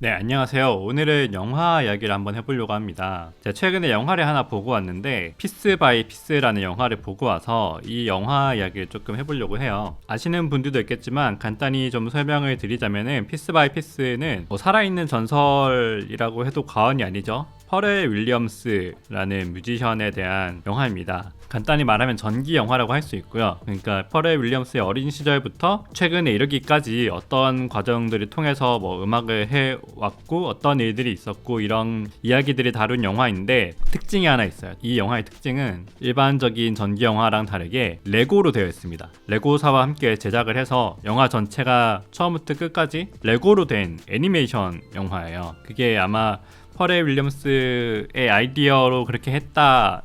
네, 안녕하세요. 오늘은 영화 이야기를 한번 해보려고 합니다. 제가 최근에 영화를 하나 보고 왔는데 피스 바이 피스라는 영화를 보고 와서 이 영화 이야기를 조금 해보려고 해요. 아시는 분들도 있겠지만 간단히 좀 설명을 드리자면은 피스 바이 피스는 살아있는 전설이라고 해도 과언이 아니죠. 퍼렐 윌리엄스라는 뮤지션에 대한 영화입니다. 간단히 말하면 전기 영화라고 할 수 있고요. 그러니까 퍼렐 윌리엄스의 어린 시절부터 최근에 이르기까지 어떤 과정들을 통해서 음악을 해왔고 어떤 일들이 있었고 이런 이야기들이 다룬 영화인데 특징이 하나 있어요. 이 영화의 특징은 일반적인 전기 영화랑 다르게 레고로 되어 있습니다. 레고사와 함께 제작을 해서 영화 전체가 처음부터 끝까지 레고로 된 애니메이션 영화예요. 그게 아마 퍼렐 윌리엄스의 아이디어로 그렇게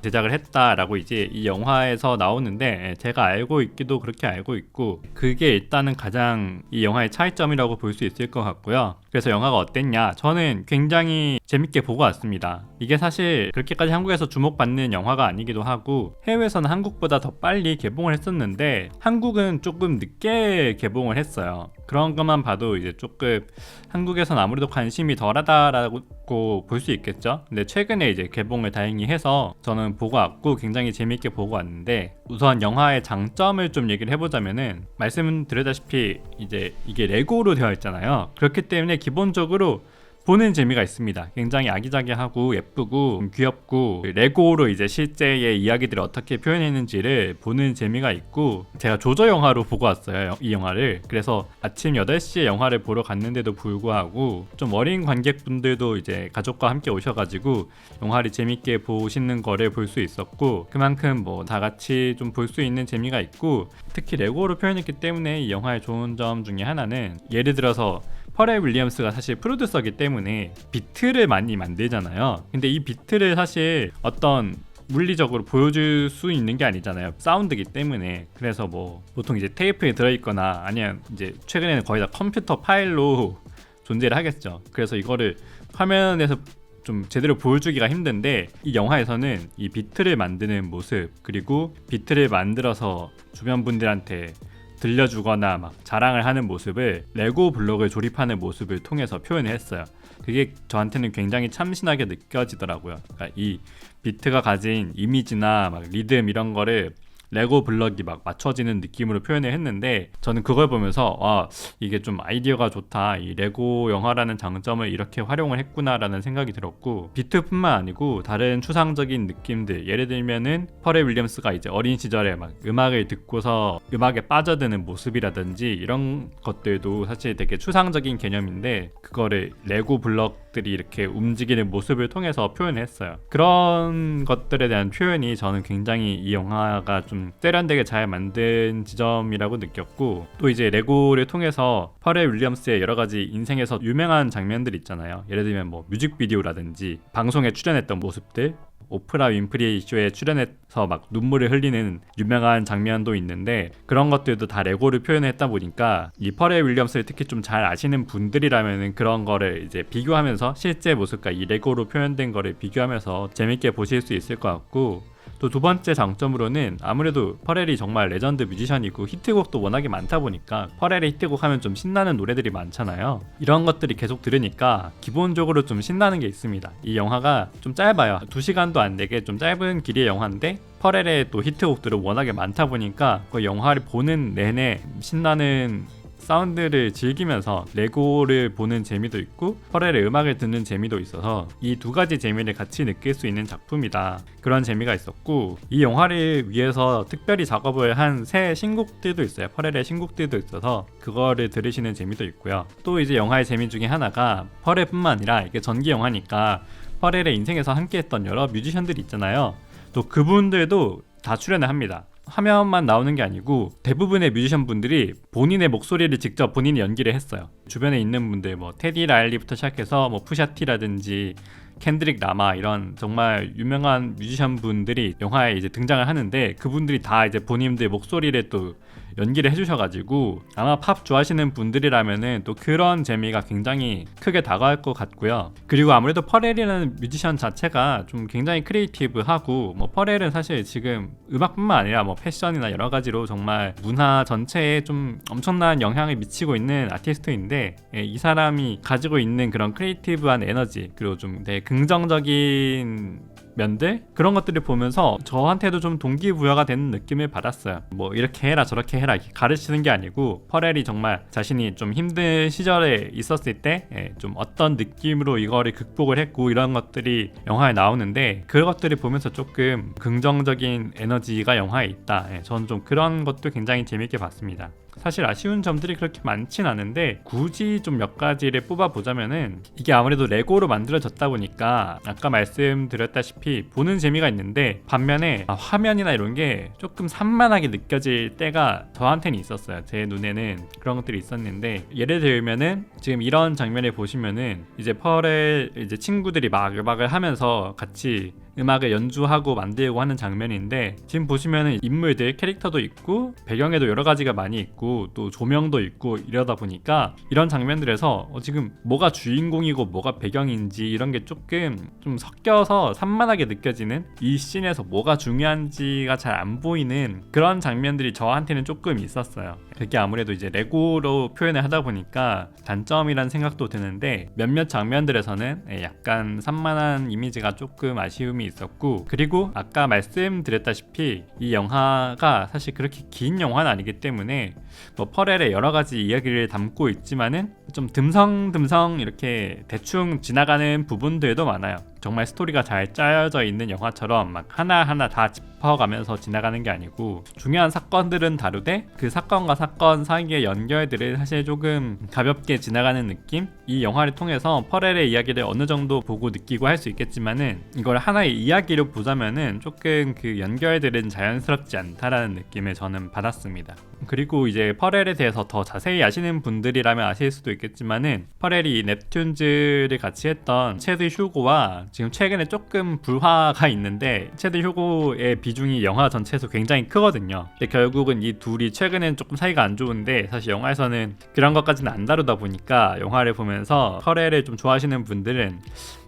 제작을 했다라고 이제 이 영화에서 나오는데, 제가 알고 있기도 그렇게 알고 있고, 그게 일단은 가장 이 영화의 차이점이라고 볼 수 있을 것 같고요. 그래서 영화가 어땠냐? 저는 굉장히 재밌게 보고 왔습니다. 이게 사실 그렇게까지 한국에서 주목받는 영화가 아니기도 하고, 해외에서는 한국보다 더 빨리 개봉을 했었는데 한국은 조금 늦게 개봉을 했어요. 그런 것만 봐도 이제 조금 한국에서는 아무래도 관심이 덜하다라고 볼 수 있겠죠. 근데 최근에 이제 개봉을 다행히 해서 저는 보고 왔고 굉장히 재밌게 보고 왔는데, 우선 영화의 장점을 좀 얘기를 해보자면은, 말씀드렸다시피 이제 이게 레고로 되어 있잖아요. 그렇기 때문에 기본적으로 보는 재미가 있습니다. 굉장히 아기자기하고 예쁘고 귀엽고, 레고로 이제 실제의 이야기들을 어떻게 표현했는지를 보는 재미가 있고, 제가 조저 영화로 보고 왔어요, 이 영화를. 그래서 아침 8시에 영화를 보러 갔는데도 불구하고 좀 어린 관객분들도 이제 가족과 함께 오셔가지고 영화를 재밌게 보시는 거를 볼 수 있었고, 그만큼 다 같이 좀 볼 수 있는 재미가 있고, 특히 레고로 표현했기 때문에 이 영화의 좋은 점 중에 하나는, 예를 들어서 퍼렐 윌리엄스가 사실 프로듀서이기 때문에 비트를 많이 만들잖아요. 근데 이 비트를 사실 어떤 물리적으로 보여줄 수 있는 게 아니잖아요. 사운드기 때문에. 그래서 보통 이제 테이프에 들어있거나 아니면 이제 최근에는 거의 다 컴퓨터 파일로 존재를 하겠죠. 그래서 이거를 화면에서 좀 제대로 보여주기가 힘든데, 이 영화에서는 이 비트를 만드는 모습, 그리고 비트를 만들어서 주변 분들한테 들려주거나 막 자랑을 하는 모습을 레고 블록을 조립하는 모습을 통해서 표현을 했어요. 그게 저한테는 굉장히 참신하게 느껴지더라고요. 그러니까 이 비트가 가진 이미지나 막 리듬 이런 거를 레고 블럭이 막 맞춰지는 느낌으로 표현을 했는데, 저는 그걸 보면서 이게 좀 아이디어가 좋다, 이 레고 영화라는 장점을 이렇게 활용을 했구나라는 생각이 들었고, 비트뿐만 아니고 다른 추상적인 느낌들, 예를 들면은 퍼렐 윌리엄스가 이제 어린 시절에 막 음악을 듣고서 음악에 빠져드는 모습이라든지 이런 것들도 사실 되게 추상적인 개념인데, 그거를 레고 블럭들이 이렇게 움직이는 모습을 통해서 표현했어요. 그런 것들에 대한 표현이 저는 굉장히 이 영화가 좀 세련되게 잘 만든 지점이라고 느꼈고, 또 이제 레고를 통해서 퍼렐 윌리엄스의 여러 가지 인생에서 유명한 장면들 있잖아요. 예를 들면 뮤직비디오라든지 방송에 출연했던 모습들, 오프라 윈프리 쇼에 출연해서 막 눈물을 흘리는 유명한 장면도 있는데, 그런 것들도 다 레고를 표현했다 보니까 이 퍼렐 윌리엄스를 특히 좀 잘 아시는 분들이라면은 그런 거를 이제 비교하면서 실제 모습과 이 레고로 표현된 거를 비교하면서 재밌게 보실 수 있을 것 같고, 또 두 번째 장점으로는 아무래도 퍼렐이 정말 레전드 뮤지션이고 히트곡도 워낙에 많다 보니까, 퍼렐의 히트곡 하면 좀 신나는 노래들이 많잖아요. 이런 것들이 계속 들으니까 기본적으로 좀 신나는 게 있습니다. 이 영화가 좀 짧아요. 2시간도 안 되게 좀 짧은 길이의 영화인데, 퍼렐의 또 히트곡들은 워낙에 많다 보니까 그 영화를 보는 내내 신나는 사운드를 즐기면서 레고를 보는 재미도 있고 퍼렐의 음악을 듣는 재미도 있어서 이 두 가지 재미를 같이 느낄 수 있는 작품이다, 그런 재미가 있었고, 이 영화를 위해서 특별히 작업을 한 새 신곡들도 있어요. 퍼렐의 신곡들도 있어서 그거를 들으시는 재미도 있고요. 또 이제 영화의 재미 중에 하나가, 퍼렐뿐만 아니라 이게 전기 영화니까 퍼렐의 인생에서 함께했던 여러 뮤지션들이 있잖아요. 또 그분들도 다 출연을 합니다. 화면만 나오는 게 아니고 대부분의 뮤지션 분들이 본인의 목소리를 직접 본인이 연기를 했어요. 주변에 있는 분들 테디 라일리부터 시작해서 캔드릭 켄드릭 라마 이런 정말 유명한 뮤지션 분들이 영화에 이제 등장을 하는데, 그분들이 다 이제 본인들 목소리를 또 연기를 해주셔가지고 아마 팝 좋아하시는 분들이라면은 또 그런 재미가 굉장히 크게 다가올 것 같고요. 그리고 아무래도 퍼렐이라는 뮤지션 자체가 좀 굉장히 크리에이티브하고, 퍼렐은 사실 지금 음악뿐만 아니라 패션이나 여러 가지로 정말 문화 전체에 좀 엄청난 영향을 미치고 있는 아티스트인데, 있는데 이 사람이 가지고 있는 그런 크리에이티브한 에너지 그리고 좀 되게 긍정적인 면들 그런 것들을 보면서 저한테도 좀 동기부여가 되는 느낌을 받았어요. 뭐 이렇게 해라 저렇게 해라 이렇게 가르치는 게 아니고 퍼렐이 정말 자신이 좀 힘든 시절에 있었을 때 좀 어떤 느낌으로 이거를 극복을 했고 이런 것들이 영화에 나오는데 그것들을 보면서 조금 긍정적인 에너지가 영화에 있다. 저는 좀 그런 것도 굉장히 재밌게 봤습니다. 사실 아쉬운 점들이 그렇게 많진 않은데 굳이 좀 몇 가지를 뽑아보자면은 이게 아무래도 레고로 만들어졌다 보니까 아까 말씀드렸다시피 보는 재미가 있는데 반면에 화면이나 이런 게 조금 산만하게 느껴질 때가 저한테는 있었어요. 제 눈에는 그런 것들이 있었는데 예를 들면은 지금 이런 장면을 보시면은 이제 펄의 이제 친구들이 막 음악을 하면서 같이 음악을 연주하고 만들고 하는 장면인데 지금 보시면은 인물들 캐릭터도 있고 배경에도 여러 가지가 많이 있고 또 조명도 있고 이러다 보니까 이런 장면들에서 지금 뭐가 주인공이고 뭐가 배경인지 이런 게 조금 좀 섞여서 산만하게 느껴지는 이 씬에서 뭐가 중요한지가 잘 안 보이는 그런 장면들이 저한테는 조금 있었어요. 그게 아무래도 이제 레고로 표현을 하다 보니까 단점이란 생각도 드는데 몇몇 장면들에서는 약간 산만한 이미지가 조금 아쉬움이 있었고 그리고 아까 말씀드렸다시피 이 영화가 사실 그렇게 긴 영화는 아니기 때문에 뭐 퍼렐의 여러 가지 이야기를 담고 있지만은 좀 듬성듬성 이렇게 대충 지나가는 부분들도 많아요. 정말 스토리가 잘 짜여져 있는 영화처럼 막 하나하나 다 짚어가면서 지나가는 게 아니고 중요한 사건들은 다루되 그 사건과 사건 사이의 연결들을 사실 조금 가볍게 지나가는 느낌? 이 영화를 통해서 퍼렐의 이야기를 어느 정도 보고 느끼고 할 수 있겠지만은 이걸 하나의 이야기로 보자면은 조금 그 연결들은 자연스럽지 않다라는 느낌을 저는 받았습니다. 그리고 이제 퍼렐에 대해서 더 자세히 아시는 분들이라면 아실 수도 있겠지만은 퍼렐이 넵튠즈를 같이 했던 체드 휴고와 지금 최근에 조금 불화가 있는데 체드 휴고의 비중이 영화 전체에서 굉장히 크거든요. 근데 결국은 이 둘이 최근엔 조금 사이가 안 좋은데 사실 영화에서는 그런 것까지는 안 다루다 보니까 영화를 보면서 퍼렐을 좀 좋아하시는 분들은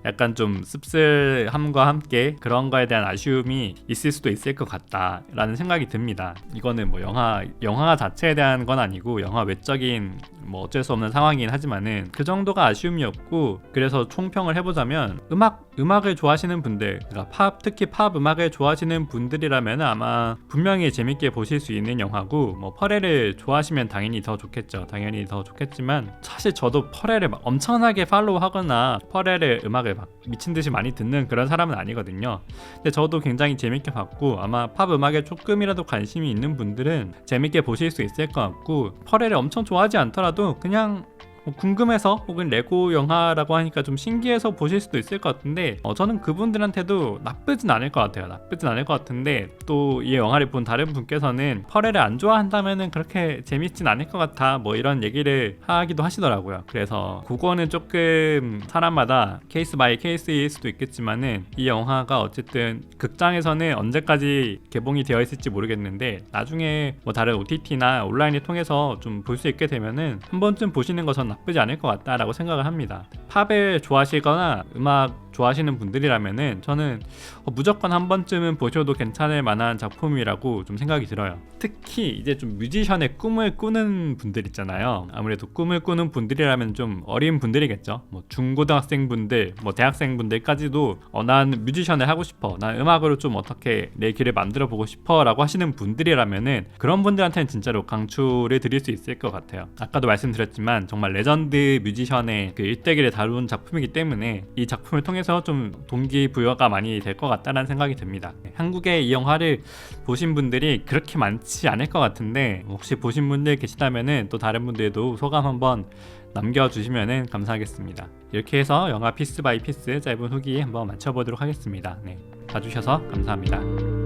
약간 좀 씁쓸함과 함께 그런 거에 대한 아쉬움이 있을 수도 있을 것 같다라는 생각이 듭니다. 이거는 뭐 영화 자체에 대한 건 아니고 영화 외적인 뭐 어쩔 수 없는 상황이긴 하지만은 그 정도가 아쉬움이었고 그래서 총평을 해보자면 음악을 좋아하시는 분들 그러니까 특히 팝 음악을 좋아하시는 분들이라면 아마 분명히 재밌게 보실 수 있는 영화고 뭐 퍼렐을 좋아하시면 당연히 더 좋겠지만 사실 저도 퍼렐을 막 엄청나게 팔로우하거나 퍼렐의 음악을 막 미친듯이 많이 듣는 그런 사람은 아니거든요. 근데 저도 굉장히 재밌게 봤고 아마 팝 음악에 조금이라도 관심이 있는 분들은 재밌게 보실 수 있을 것 같고 퍼렐을 엄청 좋아하지 않더라도 그냥 뭐 궁금해서 혹은 레고 영화라고 하니까 좀 신기해서 보실 수도 있을 것 같은데 저는 그분들한테도 나쁘진 않을 것 같은데 또 이 영화를 본 다른 분께서는 퍼렐을 안 좋아한다면은 그렇게 재밌진 않을 것 같아 뭐 이런 얘기를 하기도 하시더라고요. 그래서 그거는 조금 사람마다 케이스 바이 케이스일 수도 있겠지만은 이 영화가 어쨌든 극장에서는 언제까지 개봉이 되어 있을지 모르겠는데 나중에 뭐 다른 OTT나 온라인을 통해서 좀 볼 수 있게 되면은 한 번쯤 보시는 거 전 나쁘지 않을 것 같다라고 생각을 합니다. 팝을 좋아하시거나 음악 좋아하시는 분들이라면은 저는 무조건 한 번쯤은 보셔도 괜찮을 만한 작품이라고 좀 생각이 들어요. 특히 이제 좀 뮤지션의 꿈을 꾸는 분들 있잖아요. 아무래도 꿈을 꾸는 분들이라면 좀 어린 분들이겠죠. 뭐 중고등학생 분들, 뭐 대학생 분들까지도 난 뮤지션을 하고 싶어, 난 음악으로 좀 어떻게 내 길을 만들어 보고 싶어라고 하시는 분들이라면은 그런 분들한테는 진짜로 강추를 드릴 수 있을 것 같아요. 아까도 말씀드렸지만 정말 레전드 뮤지션의 그 일대기를 다룬 작품이기 때문에 이 작품을 통해서 좀 동기부여가 많이 될 것 같다는 생각이 듭니다. 한국에 이 영화를 보신 분들이 그렇게 많지 않을 것 같은데 혹시 보신 분들 계시다면은 또 다른 분들도 소감 한번 남겨주시면 감사하겠습니다. 이렇게 해서 영화 피스 바이 피스 짧은 후기 한번 맞춰보도록 하겠습니다. 봐주셔서 감사합니다.